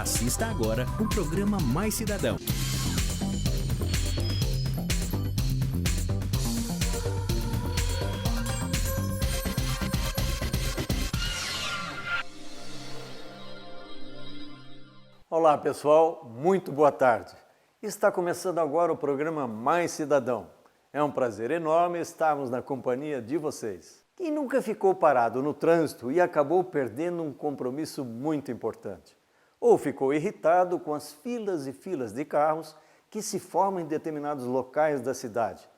Assista agora o programa Mais Cidadão. Olá pessoal, muito boa tarde. Está começando agora o programa Mais Cidadão. É um prazer enorme estarmos na companhia de vocês. Quem nunca ficou parado no trânsito e acabou perdendo um compromisso muito importante? Ou ficou irritado com as filas e filas de carros que se formam em determinados locais da cidade?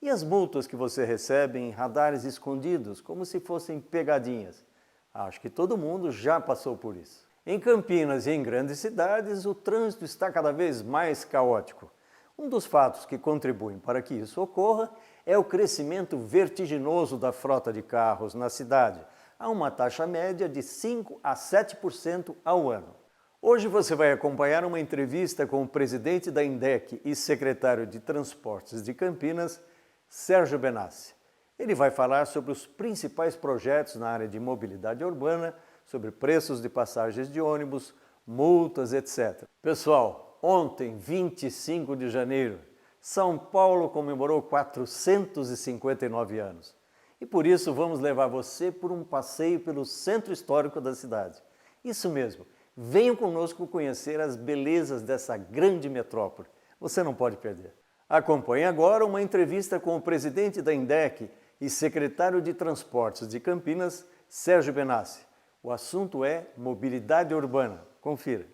E as multas que você recebe em radares escondidos, como se fossem pegadinhas? Acho que todo mundo já passou por isso. Em Campinas e em grandes cidades, o trânsito está cada vez mais caótico. Um dos fatos que contribuem para que isso ocorra é o crescimento vertiginoso da frota de carros na cidade, a uma taxa média de 5 a 7% ao ano. Hoje você vai acompanhar uma entrevista com o presidente da INDEC e secretário de Transportes de Campinas, Sérgio Benassi. Ele vai falar sobre os principais projetos na área de mobilidade urbana, sobre preços de passagens de ônibus, multas, etc. Pessoal, ontem, 25 de janeiro, São Paulo comemorou 459 anos. E por isso vamos levar você por um passeio pelo centro histórico da cidade. Isso mesmo, venham conosco conhecer as belezas dessa grande metrópole. Você não pode perder. Acompanhe agora uma entrevista com o presidente da INDEC e secretário de Transportes de Campinas, Sérgio Benassi. O assunto é mobilidade urbana. Confira.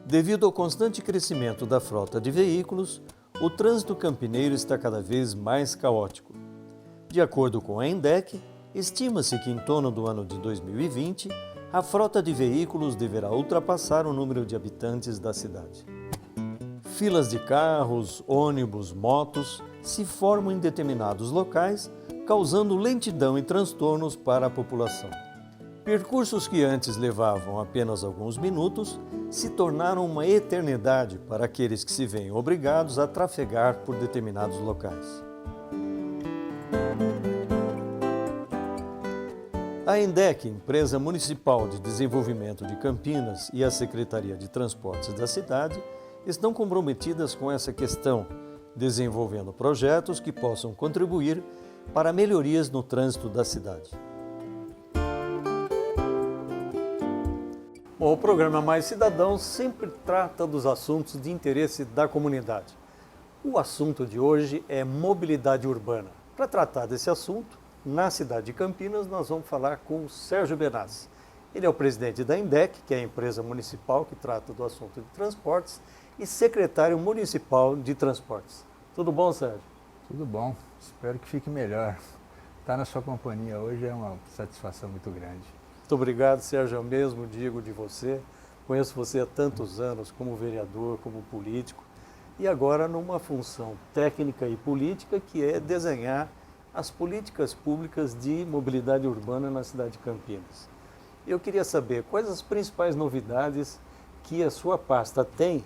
Devido ao constante crescimento da frota de veículos, o trânsito campineiro está cada vez mais caótico. De acordo com a INDEC, estima-se que em torno do ano de 2020, a frota de veículos deverá ultrapassar o número de habitantes da cidade. Filas de carros, ônibus, motos se formam em determinados locais, causando lentidão e transtornos para a população. Percursos que antes levavam apenas alguns minutos se tornaram uma eternidade para aqueles que se veem obrigados a trafegar por determinados locais. A INDEC, Empresa Municipal de Desenvolvimento de Campinas, e a Secretaria de Transportes da cidade estão comprometidas com essa questão, desenvolvendo projetos que possam contribuir para melhorias no trânsito da cidade. Bom, o programa Mais Cidadão sempre trata dos assuntos de interesse da comunidade. O assunto de hoje é mobilidade urbana. Para tratar desse assunto, na cidade de Campinas, nós vamos falar com o Sérgio Benassi. Ele é o presidente da INDEC, que é a empresa municipal que trata do assunto de transportes, e secretário municipal de transportes. Tudo bom, Sérgio? Tudo bom, espero que fique melhor. Estar na sua companhia hoje é uma satisfação muito grande. Muito obrigado, Sérgio, eu mesmo digo de você. Conheço você há tantos anos como vereador, como político, e agora numa função técnica e política que é desenhar as políticas públicas de mobilidade urbana na cidade de Campinas. Eu queria saber quais as principais novidades que a sua pasta tem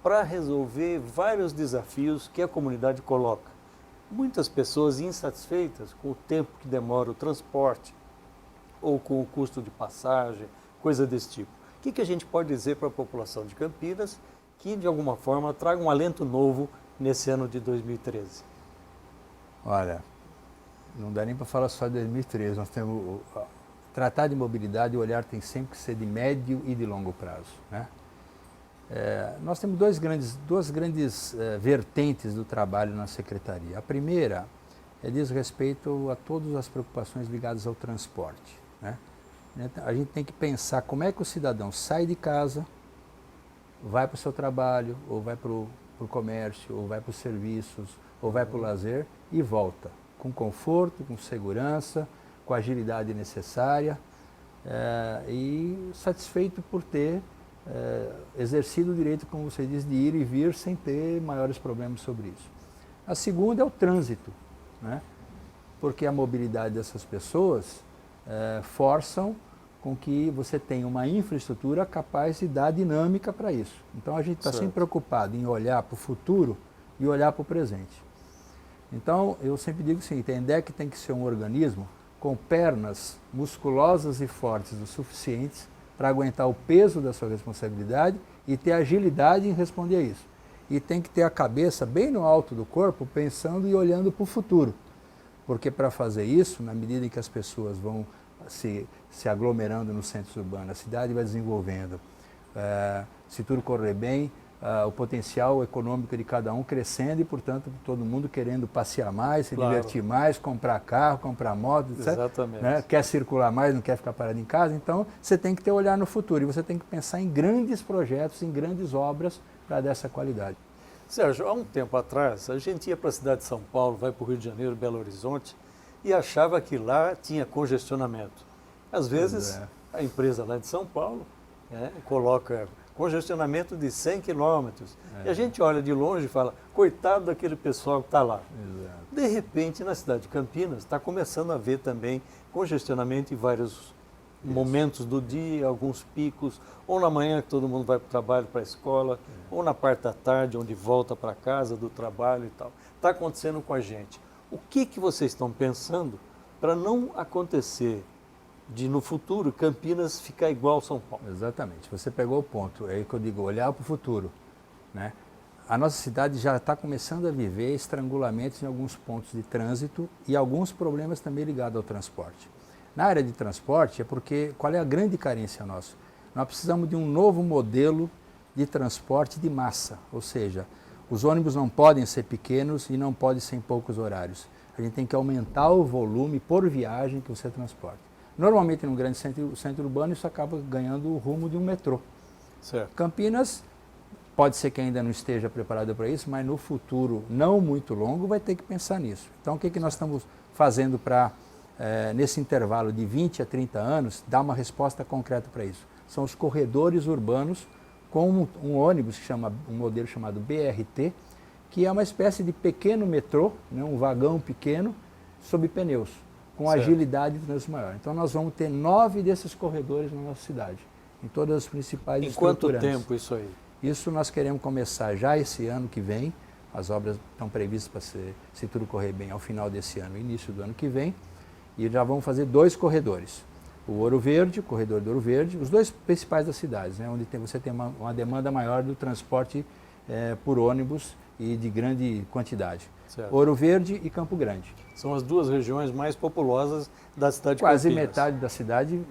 para resolver vários desafios que a comunidade coloca. Muitas pessoas insatisfeitas com o tempo que demora o transporte ou com o custo de passagem, coisa desse tipo. O que a gente pode dizer para a população de Campinas que, de alguma forma, traga um alento novo nesse ano de 2013? Olha, não dá nem para falar só de 2013. Nós temos tratar de mobilidade, o olhar tem sempre que ser de médio e de longo prazo, né? Nós temos duas grandes vertentes do trabalho na Secretaria. A primeira diz respeito a todas as preocupações ligadas ao transporte, né? A gente tem que pensar como é que o cidadão sai de casa, vai para o seu trabalho, ou vai para o comércio, ou vai para os serviços, ou vai para o lazer e volta, com conforto, com segurança, com a agilidade necessária e satisfeito por ter exercido o direito, como você diz, de ir e vir sem ter maiores problemas sobre isso. A segunda é o trânsito, né? Porque a mobilidade dessas pessoas forçam com que você tenha uma infraestrutura capaz de dar dinâmica para isso. Então a gente está sempre preocupado em olhar para o futuro e e olhar para o presente. Então, eu sempre digo o seguinte, a INDEC tem que ser um organismo com pernas musculosas e fortes o suficientes para aguentar o peso da sua responsabilidade e ter agilidade em responder a isso. E tem que ter a cabeça bem no alto do corpo, pensando e olhando para o futuro. Porque para fazer isso, na medida em que as pessoas vão se aglomerando nos centros urbanos, a cidade vai desenvolvendo, se tudo correr bem, o potencial econômico de cada um crescendo e, portanto, todo mundo querendo passear mais, se divertir mais, comprar carro, comprar moto, etc. Exatamente. Né? Quer circular mais, não quer ficar parado em casa. Então, você tem que ter olhar no futuro e você tem que pensar em grandes projetos, em grandes obras para dessa qualidade. Sérgio, há um tempo atrás, a gente ia para a cidade de São Paulo, vai para o Rio de Janeiro, Belo Horizonte, e achava que lá tinha congestionamento. Às vezes, a empresa lá de São Paulo coloca congestionamento de 100 quilômetros. E a gente olha de longe e fala, coitado daquele pessoal que está lá. Exato. De repente, na cidade de Campinas, está começando a haver também congestionamento em vários momentos do dia, alguns picos, ou na manhã que todo mundo vai para o trabalho, para a escola, ou na parte da tarde, onde volta para casa do trabalho e tal. Está acontecendo com a gente. O que vocês estão pensando para não acontecer de, no futuro, Campinas ficar igual São Paulo? Exatamente, você pegou o ponto, é aí que eu digo, olhar para o futuro. Né? A nossa cidade já está começando a viver estrangulamentos em alguns pontos de trânsito e alguns problemas também ligados ao transporte. Na área de transporte é porque, qual é a grande carência nossa? Nós precisamos de um novo modelo de transporte de massa, ou seja, os ônibus não podem ser pequenos e não podem ser em poucos horários. A gente tem que aumentar o volume por viagem que você transporta. Normalmente, num grande centro urbano, isso acaba ganhando o rumo de um metrô. Certo. Campinas, pode ser que ainda não esteja preparada para isso, mas no futuro não muito longo vai ter que pensar nisso. Então, o que nós estamos fazendo para, nesse intervalo de 20 a 30 anos, dar uma resposta concreta para isso? São os corredores urbanos com um ônibus, um modelo chamado BRT, que é uma espécie de pequeno metrô, né, um vagão pequeno, sob pneus, com agilidade de trânsito maior. Então nós vamos ter 9 desses corredores na nossa cidade, em todas as principais estruturas. Em quanto tempo isso aí? Isso nós queremos começar já esse ano que vem, as obras estão previstas para ser, se tudo correr bem, ao final desse ano, início do ano que vem, e já vamos fazer 2 corredores. O Ouro Verde, o corredor do Ouro Verde, os 2 principais das cidades, né, onde você tem uma demanda maior do transporte por ônibus e de grande quantidade. Certo. Ouro Verde e Campo Grande. São as 2 regiões mais populosas da cidade de Quase Campinas. metade da cidade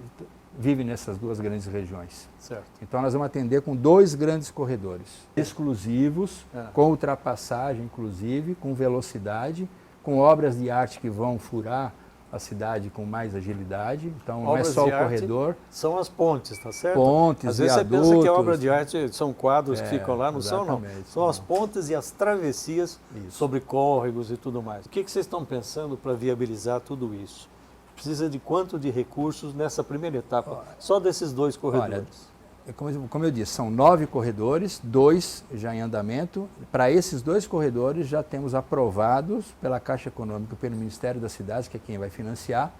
vive nessas 2 grandes regiões. Certo. Então nós vamos atender com 2 grandes corredores, exclusivos, com ultrapassagem inclusive, com velocidade, com obras de arte que vão furar a cidade com mais agilidade. Então não é só o corredor. São as pontes, tá certo? Pontes, às vezes viadutos. Você pensa que a obra de arte são quadros que ficam lá, não são não. São as não. pontes e as travessias sobre córregos e tudo mais. O que vocês estão pensando para viabilizar tudo isso? Precisa de quanto de recursos nessa primeira etapa, só desses 2 corredores? Olha, como eu disse, são 9 corredores, 2 já em andamento. Para esses 2 corredores já temos aprovados pela Caixa Econômica, pelo Ministério das Cidades, que é quem vai financiar.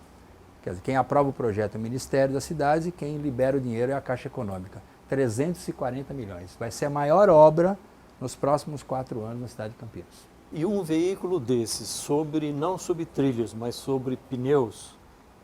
Quer dizer, quem aprova o projeto é o Ministério das Cidades e quem libera o dinheiro é a Caixa Econômica. 340 milhões. Vai ser a maior obra nos próximos 4 anos na cidade de Campinas. E um veículo desses, não sobre trilhos, mas sobre pneus,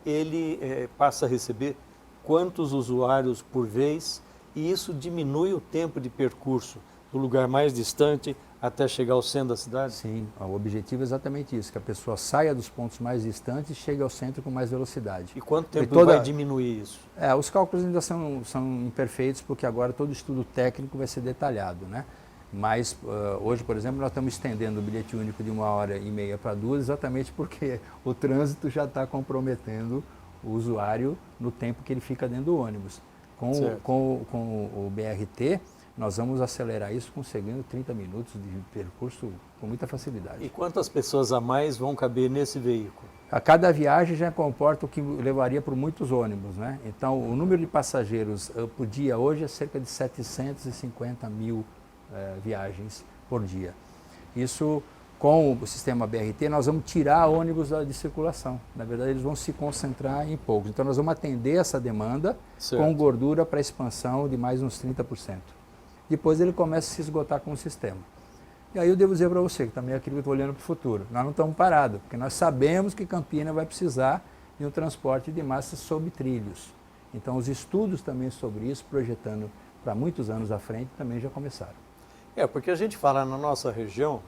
ele passa a receber quantos usuários por vez? E isso diminui o tempo de percurso do lugar mais distante até chegar ao centro da cidade? Sim, o objetivo é exatamente isso, que a pessoa saia dos pontos mais distantes e chegue ao centro com mais velocidade. E quanto tempo vai diminuir isso? Os cálculos ainda são imperfeitos, porque agora todo estudo técnico vai ser detalhado, né? Mas hoje, por exemplo, nós estamos estendendo o bilhete único de 1h30 para 2, exatamente porque o trânsito já está comprometendo o usuário no tempo que ele fica dentro do ônibus. Com o BRT, nós vamos acelerar isso conseguindo 30 minutos de percurso com muita facilidade. E quantas pessoas a mais vão caber nesse veículo? A cada viagem já comporta o que levaria por muitos ônibus, né? Então, o número de passageiros por dia hoje é cerca de 750 mil viagens por dia. Isso, com o sistema BRT, nós vamos tirar ônibus de circulação. Na verdade, eles vão se concentrar em poucos. Então, nós vamos atender essa demanda com gordura para expansão de mais uns 30%. Depois ele começa a se esgotar com o sistema. E aí eu devo dizer para você, que também é aquilo que eu estou olhando para o futuro. Nós não estamos parados, porque nós sabemos que Campinas vai precisar de um transporte de massa sob trilhos. Então, os estudos também sobre isso, projetando para muitos anos à frente, também já começaram. Porque a gente fala na nossa região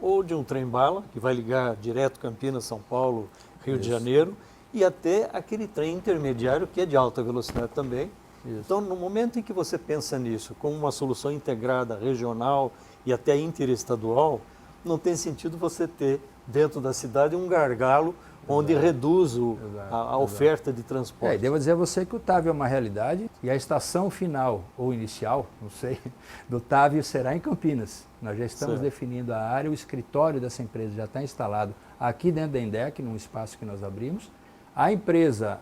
ou de um trem-bala, que vai ligar direto Campinas, São Paulo, Rio de Janeiro, e até aquele trem intermediário que é de alta velocidade também. Isso. Então, no momento em que você pensa nisso como uma solução integrada, regional e até interestadual, não tem sentido você ter dentro da cidade um gargalo onde reduz a oferta de transporte. E devo dizer a você que o TAV é uma realidade e a estação final ou inicial, não sei, do TAV será em Campinas. Nós já estamos definindo a área, o escritório dessa empresa já está instalado aqui dentro da INDEC, num espaço que nós abrimos. A empresa,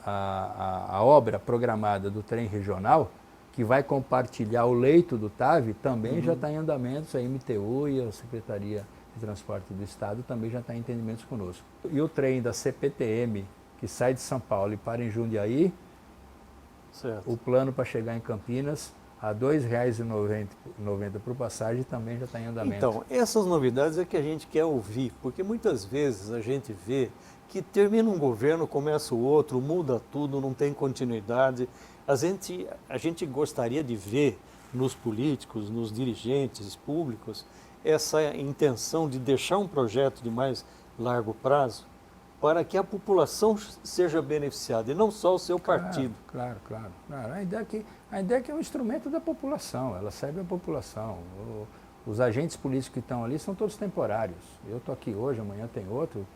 a obra programada do trem regional, que vai compartilhar o leito do TAV, também já está em andamentos, a MTU e a Secretaria de Transporte do Estado também já está em entendimentos conosco. E o trem da CPTM, que sai de São Paulo e para em Jundiaí, o plano para chegar em Campinas, a R$ 2,90 por passagem, também já está em andamento. Então, essas novidades é que a gente quer ouvir, porque muitas vezes a gente vê que termina um governo, começa o outro, muda tudo, não tem continuidade. A gente gostaria de ver nos políticos, nos dirigentes públicos, essa intenção de deixar um projeto de mais largo prazo para que a população seja beneficiada e não só o seu partido. Claro. A INDEC é um instrumento da população, ela serve à população. Os agentes políticos que estão ali são todos temporários. Eu estou aqui hoje, amanhã tem outro.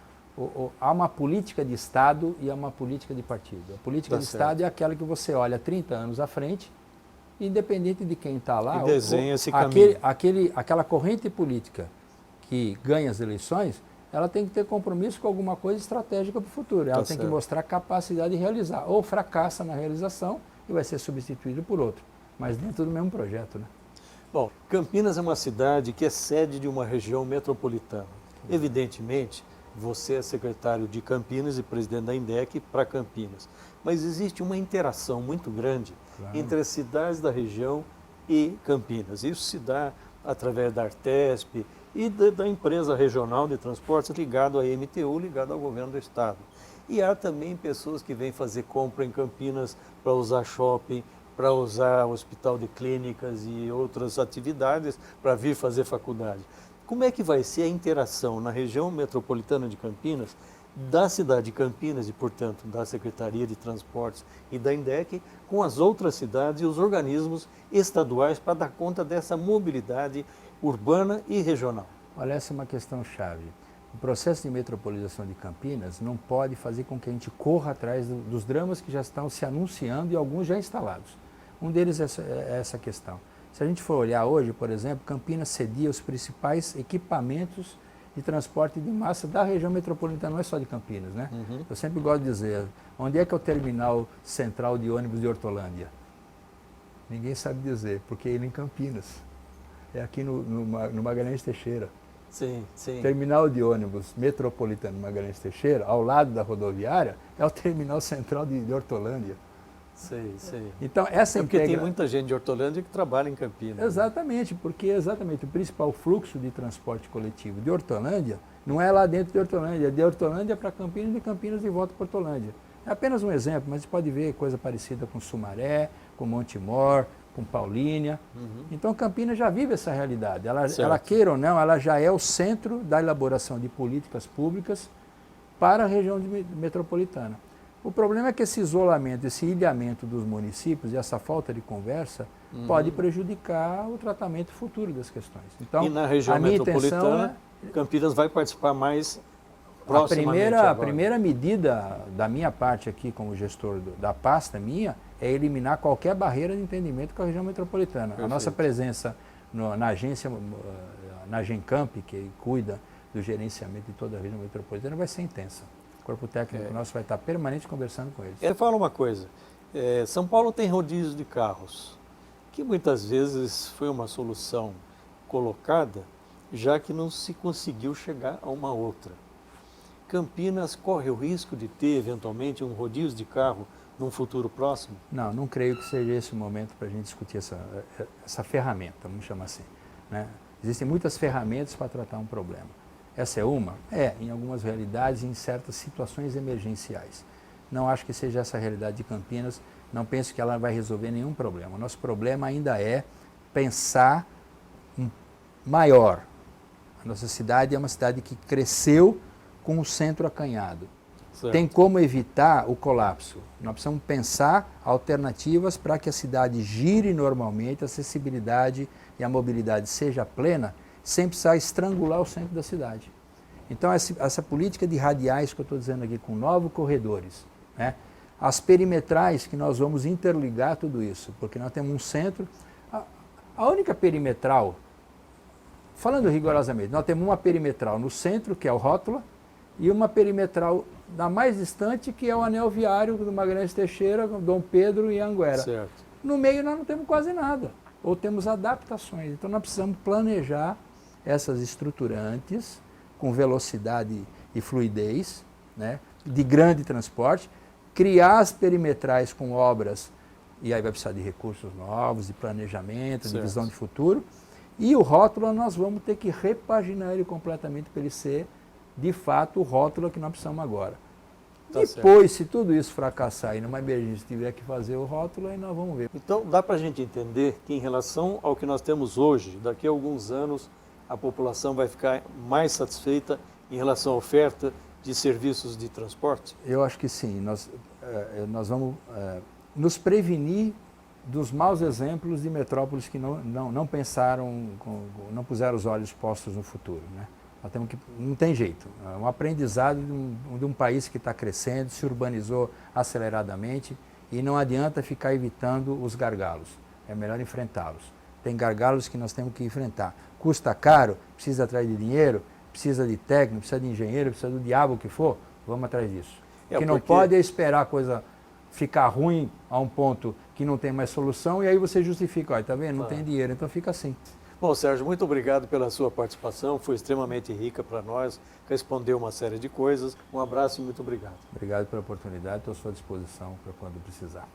Há uma política de Estado e há uma política de partido. A política de Estado é aquela que você olha 30 anos à frente, independente de quem está lá, e desenha esse caminho. Aquela corrente política que ganha as eleições, ela tem que ter compromisso com alguma coisa estratégica para o futuro. Ela tem que mostrar capacidade de realizar. Ou fracassa na realização e vai ser substituído por outro. Mas dentro do mesmo projeto, né? Bom, Campinas é uma cidade que é sede de uma região metropolitana. Evidentemente, você é secretário de Campinas e presidente da INDEC para Campinas. Mas existe uma interação muito grande entre as cidades da região e Campinas. Isso se dá através da Artesp e da empresa regional de transportes ligado à MTU, ligado ao governo do estado. E há também pessoas que vêm fazer compra em Campinas para usar shopping, para usar hospital de clínicas e outras atividades, para vir fazer faculdade. Como é que vai ser a interação na região metropolitana de Campinas, da cidade de Campinas e, portanto, da Secretaria de Transportes e da INDEC, com as outras cidades e os organismos estaduais para dar conta dessa mobilidade urbana e regional? Olha, essa é uma questão chave. O processo de metropolização de Campinas não pode fazer com que a gente corra atrás dos dramas que já estão se anunciando e alguns já instalados. Um deles é essa questão. Se a gente for olhar hoje, por exemplo, Campinas cedia os principais equipamentos de transporte de massa da região metropolitana, não é só de Campinas, né? Eu sempre gosto de dizer, onde é que é o terminal central de ônibus de Hortolândia? Ninguém sabe dizer, porque ele é em Campinas. É aqui no Magalhães Teixeira. Sim. Terminal de ônibus metropolitano Magalhães Teixeira, ao lado da rodoviária, é o terminal central de Hortolândia. Sei. Então, essa porque tem muita gente de Hortolândia que trabalha em Campinas. Exatamente, porque o principal fluxo de transporte coletivo de Hortolândia não é lá dentro de Hortolândia, é de Hortolândia para Campinas e de Campinas de volta para Hortolândia. É apenas um exemplo, mas você pode ver coisa parecida com Sumaré, com Montemor, com Paulínia. Então, Campinas já vive essa realidade. Ela queira ou não, ela já é o centro da elaboração de políticas públicas para a região metropolitana. O problema é que esse isolamento, esse ilhamento dos municípios e essa falta de conversa pode prejudicar o tratamento futuro das questões. Então, e na região metropolitana, Campinas vai participar mais proximamente a primeira medida da minha parte aqui como gestor da pasta minha é eliminar qualquer barreira de entendimento com a região metropolitana. Perfeito. A nossa presença na agência, na Gencamp, que cuida do gerenciamento de toda a região metropolitana, vai ser intensa. O corpo técnico nosso vai estar permanente conversando com eles. Você fala uma coisa, São Paulo tem rodízio de carros, que muitas vezes foi uma solução colocada, já que não se conseguiu chegar a uma outra. Campinas corre o risco de ter, eventualmente, um rodízio de carro num futuro próximo? Não creio que seja esse o momento para a gente discutir essa ferramenta, vamos chamar assim, né? Existem muitas ferramentas para tratar um problema. Essa é uma? É, em algumas realidades, em certas situações emergenciais. Não acho que seja essa a realidade de Campinas, não penso que ela vai resolver nenhum problema. O nosso problema ainda é pensar maior. A nossa cidade é uma cidade que cresceu com o centro acanhado. Certo. Tem como evitar o colapso. Nós precisamos pensar alternativas para que a cidade gire normalmente, a acessibilidade e a mobilidade seja plena, sem precisar estrangular o centro da cidade. Então, essa política de radiais que eu estou dizendo aqui, com 9 corredores, né? As perimetrais que nós vamos interligar tudo isso, porque nós temos um centro. A única perimetral, falando rigorosamente, nós temos uma perimetral no centro, que é o Rótula, e uma perimetral da mais distante, que é o anel viário do Magalhães Teixeira, Dom Pedro e Anguera. Certo. No meio nós não temos quase nada, ou temos adaptações. Então nós precisamos planejar essas estruturantes com velocidade e fluidez, né, de grande transporte, criar as perimetrais com obras, e aí vai precisar de recursos novos, de planejamento, de visão de futuro, e o rótulo nós vamos ter que repaginar ele completamente para ele ser, de fato, o rótulo que nós precisamos agora. Tá Depois, se tudo isso fracassar e numa emergência tiver que fazer o rótulo, aí nós vamos ver. Então, dá para a gente entender que, em relação ao que nós temos hoje, daqui a alguns anos, a população vai ficar mais satisfeita em relação à oferta de serviços de transporte? Eu acho que sim. Nós vamos nos prevenir dos maus exemplos de metrópoles que não pensaram, não puseram os olhos postos no futuro, né? Nós temos que, não tem jeito. É um aprendizado de um país que está crescendo, se urbanizou aceleradamente e não adianta ficar evitando os gargalos. É melhor enfrentá-los. Tem gargalos que nós temos que enfrentar. Custa caro, precisa atrás de dinheiro, precisa de técnico, precisa de engenheiro, precisa do diabo que for, vamos atrás disso. O que não pode é esperar a coisa ficar ruim a um ponto que não tem mais solução e aí você justifica, olha, tá vendo, não tem dinheiro, então fica assim. Bom, Sérgio, muito obrigado pela sua participação, foi extremamente rica para nós, respondeu uma série de coisas. Um abraço e muito obrigado. Obrigado pela oportunidade, estou à sua disposição para quando precisar.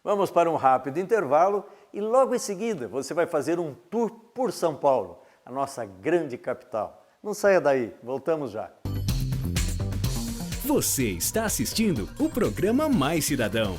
Vamos para um rápido intervalo e logo em seguida você vai fazer um tour por São Paulo, a nossa grande capital. Não saia daí, voltamos já. Você está assistindo o programa Mais Cidadão.